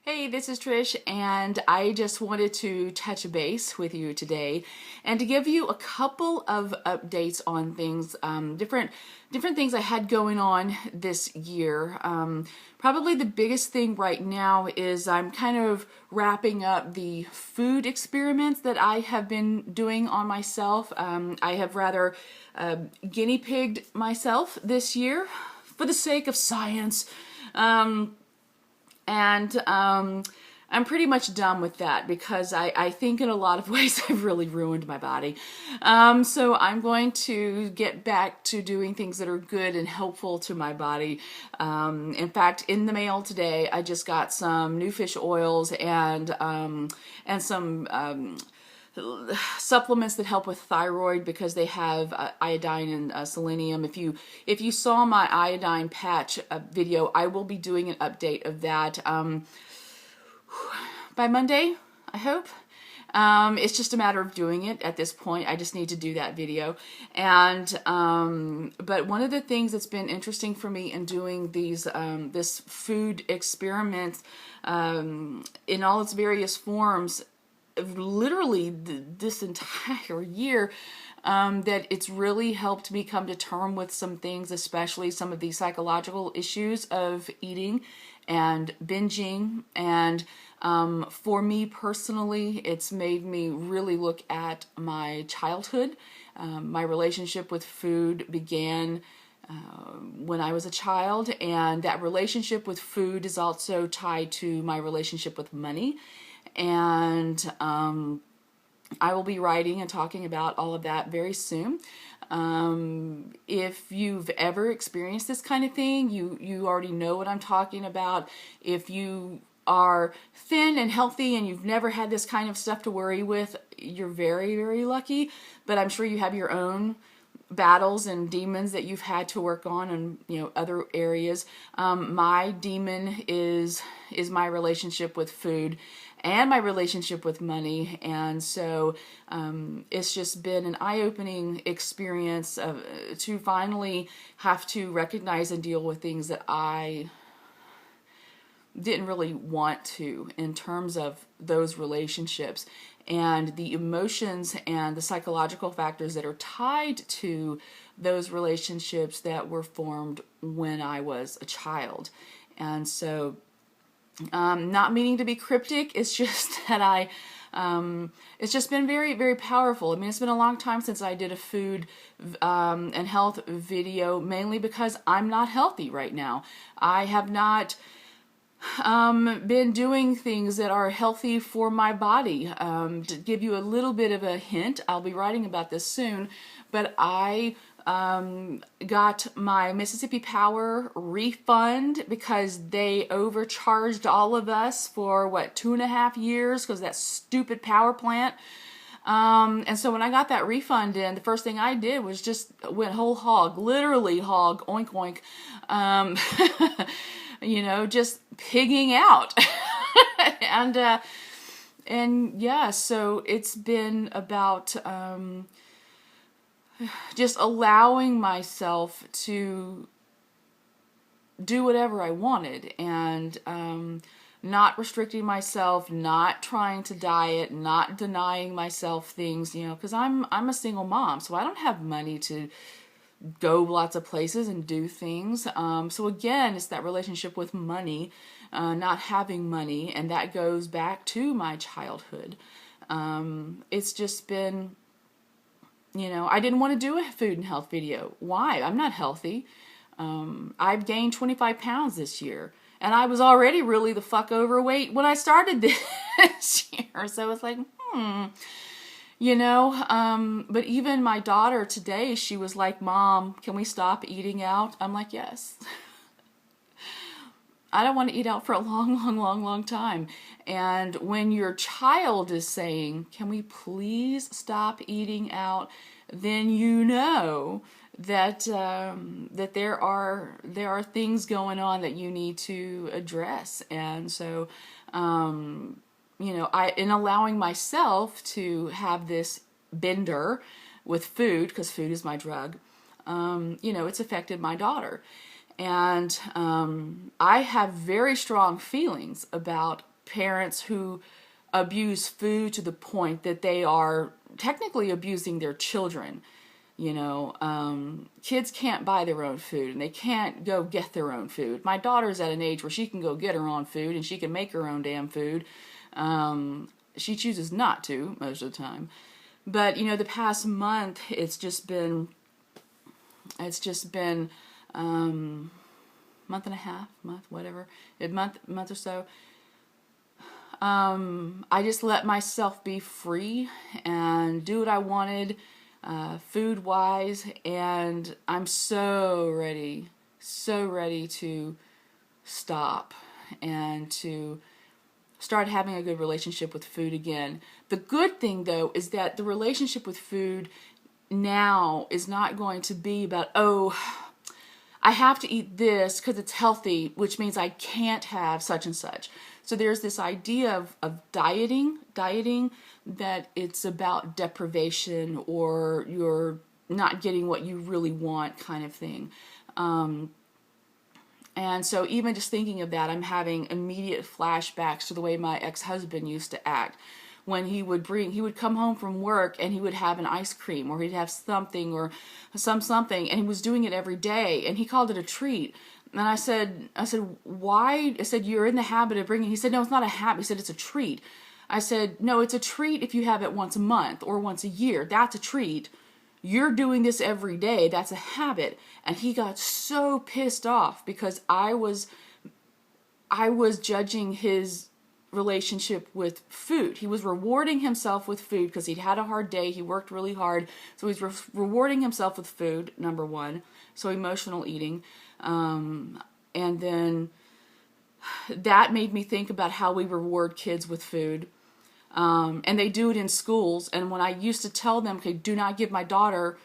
Hey, this is Trish, and I just wanted to touch base with you today and to give you a couple of updates on things, different things I had going on this year. Probably the biggest thing right now is I'm kind of wrapping up the food experiments that I have been doing on myself. I have rather guinea pigged myself this year for the sake of science. And I'm pretty much done with that because I think in a lot of ways I've really ruined my body. So I'm going to get back to doing things that are good and helpful to my body. In fact, in the mail today, I just got some new fish oils and some supplements that help with thyroid because they have iodine and selenium. If you saw my iodine patch video, I will be doing an update of that by Monday, I hope. It's just a matter of doing it at this point. I just need to do that video. But one of the things that's been interesting for me in doing this food experiment in all its various forms, literally this entire year, that it's really helped me come to term with some things, especially some of the psychological issues of eating and binging. And for me personally, it's made me really look at my childhood. My relationship with food began when I was a child, and that relationship with food is also tied to my relationship with money. And I will be writing and talking about all of that very soon. If you've ever experienced this kind of thing, you already know what I'm talking about. If you are thin and healthy and you've never had this kind of stuff to worry with, you're very, very lucky. But I'm sure you have your own battles and demons that you've had to work on and other areas. My demon is my relationship with food and my relationship with money. And so it's just been an eye-opening experience to finally have to recognize and deal with things that I didn't really want to in terms of those relationships and the emotions and the psychological factors that are tied to those relationships that were formed when I was a child. And so not meaning to be cryptic, it's just that it's just been very, very powerful. I mean, it's been a long time since I did a food and health video, mainly because I'm not healthy right now. I have not been doing things that are healthy for my body. To give you a little bit of a hint, I'll be writing about this soon, but I got my Mississippi Power refund because they overcharged all of us for 2.5 years because that stupid power plant. And so when I got that refund in, the first thing I did was just went whole hog, literally hog, oink oink, just pigging out. and yeah, so it's been about just allowing myself to do whatever I wanted and not restricting myself, not trying to diet, not denying myself things, because I'm a single mom, so I don't have money to go lots of places and do things. So again, it's that relationship with money, not having money, and that goes back to my childhood. It's just been, I didn't want to do a food and health video. Why? I'm not healthy. I've gained 25 pounds this year, and I was already really the fuck overweight when I started this year. So it's like, but even my daughter today, she was like, Mom, can we stop eating out? I'm like, yes. I don't want to eat out for a long, long, long, long time. And when your child is saying, can we please stop eating out, then you know that that there are things going on that you need to address. And so in allowing myself to have this bender with food, because food is my drug, it's affected my daughter. And I have very strong feelings about parents who abuse food to the point that they are technically abusing their children. You know, kids can't buy their own food and they can't go get their own food. My daughter's at an age where she can go get her own food and she can make her own damn food. She chooses not to most of the time. But, you know, the past month, it's just been month and a half, whatever, a month or so. I just let myself be free and do what I wanted, food wise, and I'm so ready to stop and to start having a good relationship with food again. The good thing, though, is that the relationship with food now is not going to be about, oh, I have to eat this because it's healthy, which means I can't have such and such. So there's this idea of dieting, that it's about deprivation or you're not getting what you really want kind of thing. And so even just thinking of that, I'm having immediate flashbacks to the way my ex-husband used to act. When he would come home from work and he would have an ice cream or he'd have something or something, and he was doing it every day and he called it a treat. And I said, why? I said, you're in the habit of bringing. He said, no, it's not a habit. He said, it's a treat. I said, no, it's a treat if you have it once a month or once a year. That's a treat. You're doing this every day. That's a habit. And he got so pissed off because I was judging his relationship with food. He was rewarding himself with food because he'd had a hard day. He worked really hard. So he's rewarding himself with food, number one. So emotional eating. And then that made me think about how we reward kids with food. And they do it in schools. And when I used to tell them, okay, do not give my daughter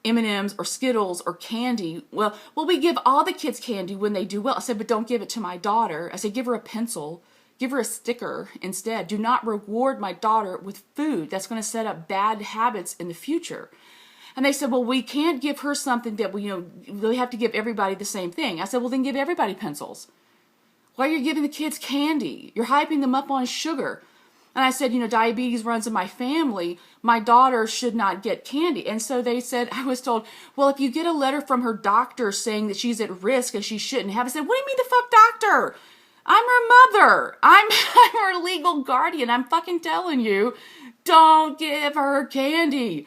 M&Ms or Skittles or candy. Well, we give all the kids candy when they do well. I said, but don't give it to my daughter. I said, give her a pencil. Give her a sticker instead. Do not reward my daughter with food. That's going to set up bad habits in the future. And they said, well, we can't give her something that we have to give everybody the same thing. I said, well, then give everybody pencils. Why are you giving the kids candy? You're hyping them up on sugar. And I said, diabetes runs in my family. My daughter should not get candy. And so they said, I was told, well, if you get a letter from her doctor saying that she's at risk and she shouldn't have, I said, what do you mean the fuck doctor? I'm her mother. I'm her legal guardian. I'm fucking telling you, don't give her candy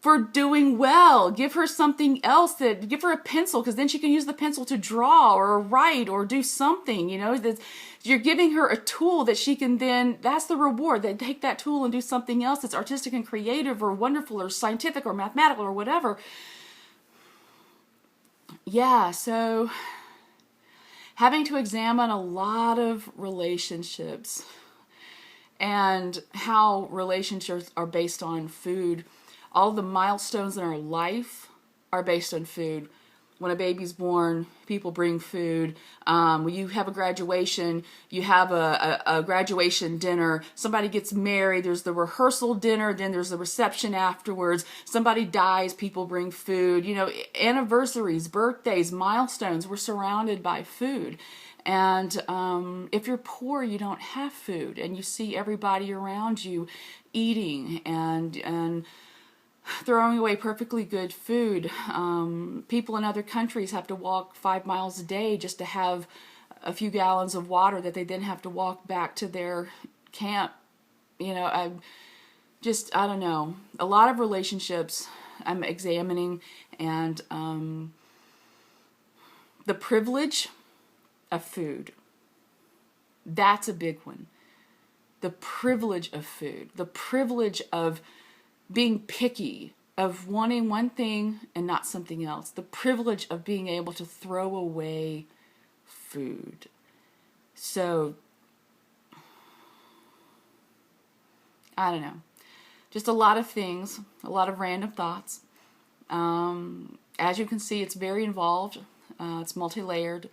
for doing well. Give her something else. Give her a pencil, because then she can use the pencil to draw or write or do something. You're giving her a tool that she can then, that's the reward. They take that tool and do something else that's artistic and creative or wonderful or scientific or mathematical or whatever. Yeah, so having to examine a lot of relationships and how relationships are based on food. All the milestones in our life are based on food. When a baby's born, people bring food. When you have a graduation, you have a graduation dinner. Somebody gets married, there's the rehearsal dinner, then there's the reception afterwards. Somebody dies, people bring food. Anniversaries, birthdays, milestones, we're surrounded by food. And if you're poor, you don't have food. And you see everybody around you eating and throwing away perfectly good food. People in other countries have to walk 5 miles a day just to have a few gallons of water that they then have to walk back to their camp. I don't know. A lot of relationships I'm examining, and the privilege of food. That's a big one. The privilege of food. The privilege of being picky, of wanting one thing and not something else. The privilege of being able to throw away food. So, I don't know. Just a lot of things, a lot of random thoughts. As you can see, it's very involved. It's multi-layered.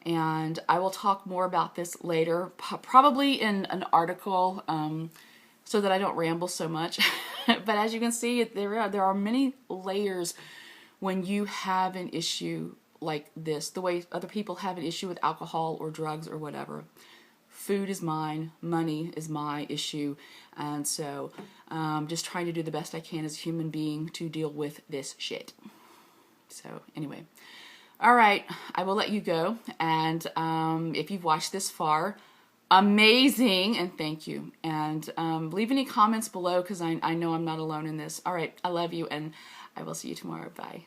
And I will talk more about this later, probably in an article, so that I don't ramble so much. But as you can see, there are many layers when you have an issue like this, the way other people have an issue with alcohol or drugs or whatever. Food is mine, money is my issue, and so just trying to do the best I can as a human being to deal with this shit. So anyway, all right, I will let you go, and if you've watched this far, amazing, and thank you. And leave any comments below, because I know I'm not alone in this. All right, I love you, and I will see you tomorrow. Bye.